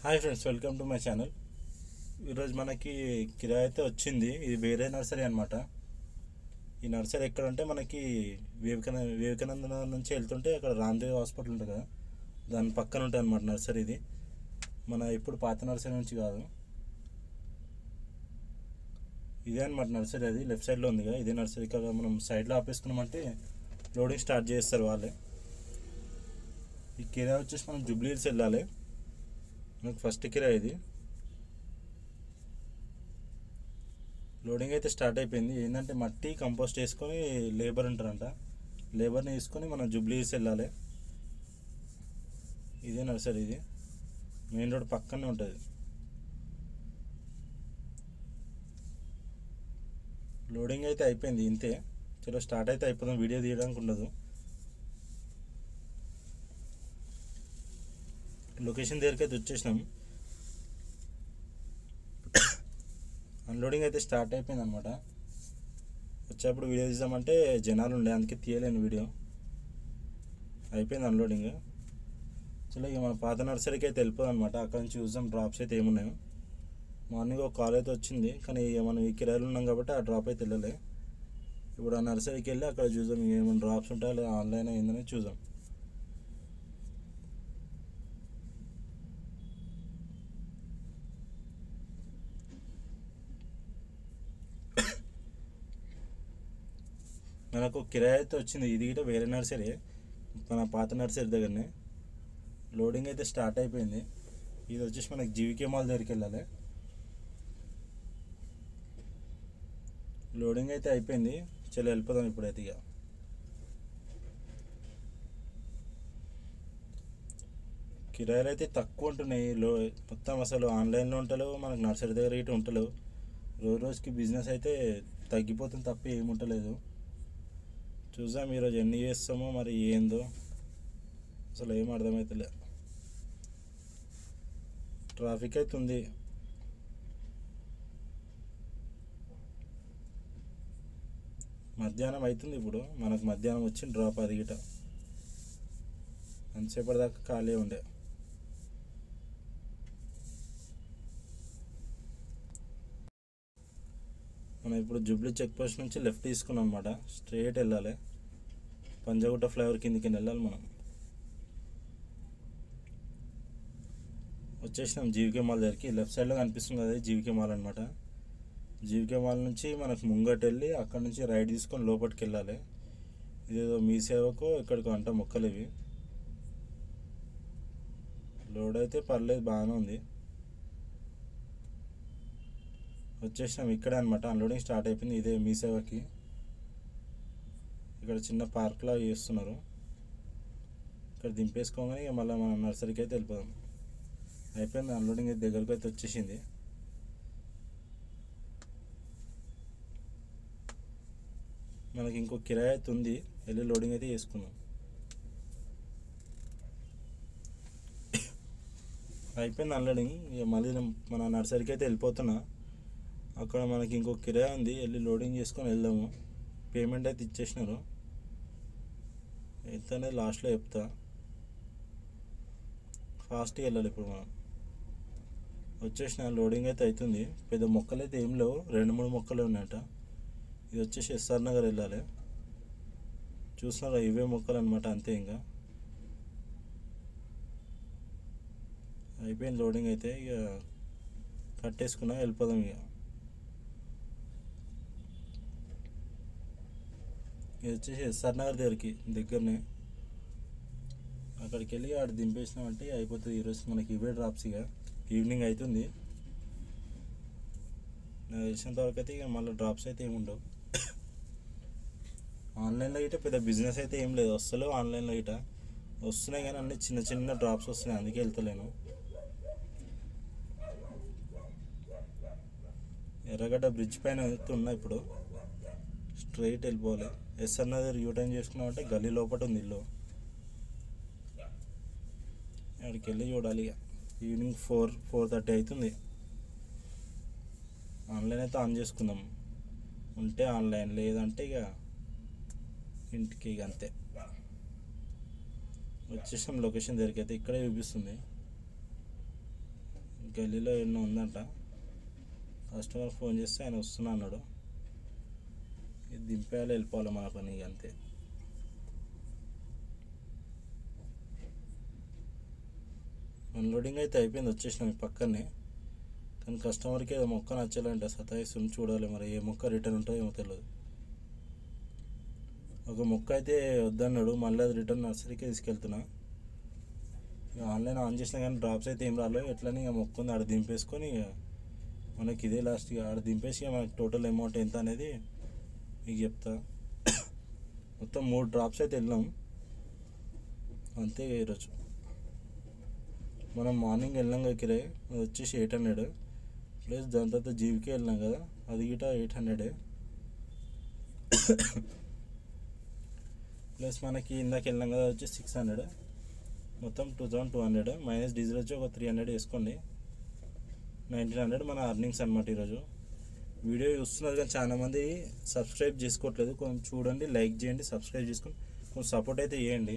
Hi friends, welcome to my channel. ఈరోజు మనకి కిరాయి అయితే వచ్చింది. ఇది వేరే నర్సరీ అనమాట. ఈ నర్సరీ ఎక్కడంటే మనకి వివేకానంద నుంచి వెళ్తుంటే అక్కడ రామ్దేవ్ హాస్పిటల్ ఉంటుంది కదా, దాని పక్కన ఉంటుంది అనమాట నర్సరీ. ఇది ఇప్పుడు పాత నర్సరీ నుంచి కాదు, ఇదే అనమాట నర్సరీ. అది లెఫ్ట్ సైడ్లో ఉంది కదా, ఇదే నర్సరీ. కదా మనం సైడ్లో ఆపేసుకున్నామంటే లోడింగ్ స్టార్ట్ చేస్తారు వాళ్ళే. ఈ కిరాయి వచ్చేసి మనం జూబ్లీ హిల్స్ వెళ్ళాలి. మనకు ఫస్ట్ కిరాయి ఇది. లోడింగ్ అయితే స్టార్ట్ అయిపోయింది. ఏంటంటే మట్టి కంపోస్ట్ వేసుకొని లేబర్ ఉంటారంట, లేబర్ని తీసుకొని మనం జూబ్లీ హిల్స్ వెళ్ళాలి. ఇదే నర్సరీ. ఇది మెయిన్ రోడ్ పక్కనే ఉంటుంది. లోడింగ్ అయితే అయిపోయింది, ఇంతే. చలో స్టార్ట్ అయితే అయిపోదాం. వీడియో తీయడానికి ఉండదు. లొకేషన్ దగ్గరికి అయితే వచ్చేసినాం. అన్లోడింగ్ అయితే స్టార్ట్ అయిపోయింది అనమాట. వచ్చేప్పుడు వీడియో తీద్దామంటే జనాలు ఉండే, అందుకే తీయలేను వీడియో. అయిపోయింది అన్లోడింగ్. చలో ఇక మన పాత నర్సరీకి అయితే వెళ్ళిపోదాం అనమాట. అక్కడ నుంచి చూద్దాం డ్రాప్స్ అయితే ఏమున్నాయో. మార్నింగ్ ఒక కాల్ అయితే వచ్చింది, కానీ ఇక మనం ఈ కిరాయిలు ఉన్నాం కాబట్టి ఆ డ్రాప్ అయితే వెళ్ళలే. ఇప్పుడు ఆ నర్సరీకి వెళ్ళి అక్కడ చూద్దాం ఏమైనా డ్రాప్స్ ఉంటాయో లేదా ఆన్లైన్ అయిందని చూద్దాం. మనకు కిరాయి అయితే వచ్చింది. ఇది కూడా వేరే నర్సరీ, మన పాత నర్సరీ దగ్గరనే. లోడింగ్ అయితే స్టార్ట్ అయిపోయింది. ఇది వచ్చేసి మనకి జీవికే మాల్ దగ్గరికి వెళ్ళాలి. లోడింగ్ అయితే అయిపోయింది. చలో వెళ్ళిపోదాం ఇప్పుడైతే. ఇక కిరాయిలు అయితే తక్కువ ఉంటున్నాయి. మొత్తం అసలు ఆన్లైన్లో ఉంటలేవు, మనకు నర్సరీ దగ్గర ఇటు ఉంటలేవు. రోజు రోజుకి బిజినెస్ అయితే తగ్గిపోతుంది తప్ప ఏముంటలేదు. చూద్దాం ఈరోజు ఎన్ని చేస్తామో, మరి ఏందో అసలు ఏం అర్థమవుతలే. ట్రాఫిక్ అయితే ఉంది. మధ్యాహ్నం అవుతుంది ఇప్పుడు. మనకు మధ్యాహ్నం వచ్చిన డ్రాప్ అది గిట. అంతసేపటి దాకా ఖాళీ ఉండే. మనం ఇప్పుడు జూబ్లీ చెక్ పోస్ట్ నుంచి లెఫ్ట్ తీసుకున్నాం అనమాట. స్ట్రైట్ వెళ్ళాలి, పంజాగుట్ట ఫ్లైఓవర్ కిందికి వెళ్ళాలి మనం. వచ్చేసినాం జీవికే మాల్ దగ్గరికి. లెఫ్ట్ సైడ్లో కనిపిస్తుంది కదా, జీవికే మాల్ అనమాట. జీవికే మాల్ నుంచి మనకు ముంగట వెళ్ళి అక్కడ నుంచి రైట్ తీసుకొని లోపలికి వెళ్ళాలి. ఇదేదో మీ సేవకో ఇక్కడికో అంట మొక్కలు ఇవి. లోడ్ అయితే పర్లేదు, బాగానే ఉంది. వచ్చేసినాం ఇక్కడే అనమాట. అన్లోడింగ్ స్టార్ట్ అయిపోయింది. ఇదే మీ సేవకి. ఇక్కడ చిన్న పార్క్లా చేస్తున్నారు. ఇక్కడ దింపేసుకోగానే ఇక మళ్ళీ మనం నర్సరీకి అయితే వెళ్ళిపోదాం. అయిపోయింది అన్లోడింగ్ అయితే, దగ్గరకు అయితే వచ్చేసింది. మనకి ఇంకో కిరాయి అయితే ఉంది, వెళ్ళి లోడింగ్ అయితే చేసుకుందాం. అయిపోయింది అన్లోడింగ్. ఇక మళ్ళీ మన నర్సరీకి అయితే వెళ్ళిపోతున్నా. అక్కడ మనకి ఇంకో కిరాయి ఉంది, వెళ్ళి లోడింగ్ చేసుకొని వెళ్దాము. పేమెంట్ అయితే ఇచ్చేసినారు, ఎంత అనేది లాస్ట్లో చెప్తా. ఫాస్ట్గా వెళ్ళాలి ఇప్పుడు మనం. వచ్చేసిన లోడింగ్ అయితే అవుతుంది. పెద్ద మొక్కలు అయితే ఏం లేవు, 2-3 మొక్కలు ఉన్నాయట. ఇది వచ్చేసి ఎస్ఆర్ నగర్ వెళ్ళాలి. చూస్తున్నారా, ఇవే మొక్కలు అనమాట, అంతే. ఇంకా అయిపోయింది లోడింగ్ అయితే. ఇక కట్టేసుకున్నా, వెళ్ళిపోదాం. ఇక ఇది వచ్చేసి ఎస్ఆర్ నగర్ దగ్గరనే. అక్కడికి వెళ్ళి ఆడ దింపేసినామంటే అయిపోతుంది. ఈరోజు మనకి ఇవే డ్రాప్స్. ఇక ఈవినింగ్ అవుతుంది. నాకు తెలిసినంత వరకు అయితే ఇక మళ్ళీ డ్రాప్స్ అయితే ఏమి ఉండవు. ఆన్లైన్లో గిట్ట పెద్ద బిజినెస్ అయితే ఏం లేదు, వస్తలేవు. ఆన్లైన్లో గిట్ట వస్తున్నాయి కానీ అన్ని చిన్న చిన్న డ్రాప్స్ వస్తున్నాయి, అందుకే వెళ్తలేను. ఎర్రగడ్డ బ్రిడ్జ్ పైన వెళ్తున్నా ఇప్పుడు. స్ట్రైట్ వెళ్ళిపోవాలి. ఎస్ఆర్ నగర్ యూటర్న్ చేసుకున్నామంటే గల్లీ లోపల ఉంది ఇల్లు. అక్కడికి వెళ్ళి చూడాలి. ఇక ఈవినింగ్ 4-4:30 అవుతుంది. ఆన్లైన్ అయితే ఆన్ చేసుకుందాం, ఉంటే ఆన్లైన్, లేదంటే ఇక ఇంటికి. ఇక అంతే. వచ్చేసాం లొకేషన్ దగ్గరికి అయితే. ఇక్కడే చూపిస్తుంది. గల్లీలో ఎన్నో ఉందంట. కస్టమర్ ఫోన్ చేస్తే ఆయన వస్తున్నా అన్నాడు. ఇది దింపేయాలి, వెళ్ళిపోవాలి మన పని అంతే. అన్లోడింగ్ అయితే అయిపోయింది, వచ్చేసినాం పక్కనే. కానీ కస్టమర్కి ఏదో మొక్క నచ్చాలంటే సతాయిస్తుంది, చూడాలి మరి ఏ మొక్క రిటర్న్ ఉంటుందో ఏమో తెలియదు. ఒక మొక్క అయితే వద్దన్నాడు, మళ్ళీ అది రిటర్న్ నర్సరీకే తీసుకెళ్తున్నా. ఆన్లైన్ ఆన్ చేసినా కానీ డ్రాప్స్ అయితే ఏం రాలేదు. ఎట్లని ఇక మొక్క ఉంది ఆడ దింపేసుకొని మనకి ఇదే లాస్ట్గా ఆడ దింపేసి మనకి టోటల్ అమౌంట్ ఎంత అనేది మీకు చెప్తా. మొత్తం 3 డ్రాప్స్ అయితే వెళ్ళాం అంతే. ఈరోజు మనం మార్నింగ్ వెళ్ళాం కదా కిరాయి, అది వచ్చేసి 800 ప్లస్ దాని తర్వాత జీవికే వెళ్ళాం కదా, అది గిట 800 ప్లస్ మనకి ఇందాక వెళ్ళాం కదా వచ్చి 600, మొత్తం 2200 మైనస్ డీజిల్ వచ్చి ఒక 300 వేసుకోండి. 1900 మన అర్నింగ్స్ అనమాట ఈరోజు. వీడియో చూస్తున్నారు కానీ చాలామంది సబ్స్క్రైబ్ చేసుకోవట్లేదు, కొంచెం చూడండి, లైక్ చేయండి, సబ్స్క్రైబ్ చేసుకొని కొంచెం సపోర్ట్ అయితే చేయండి.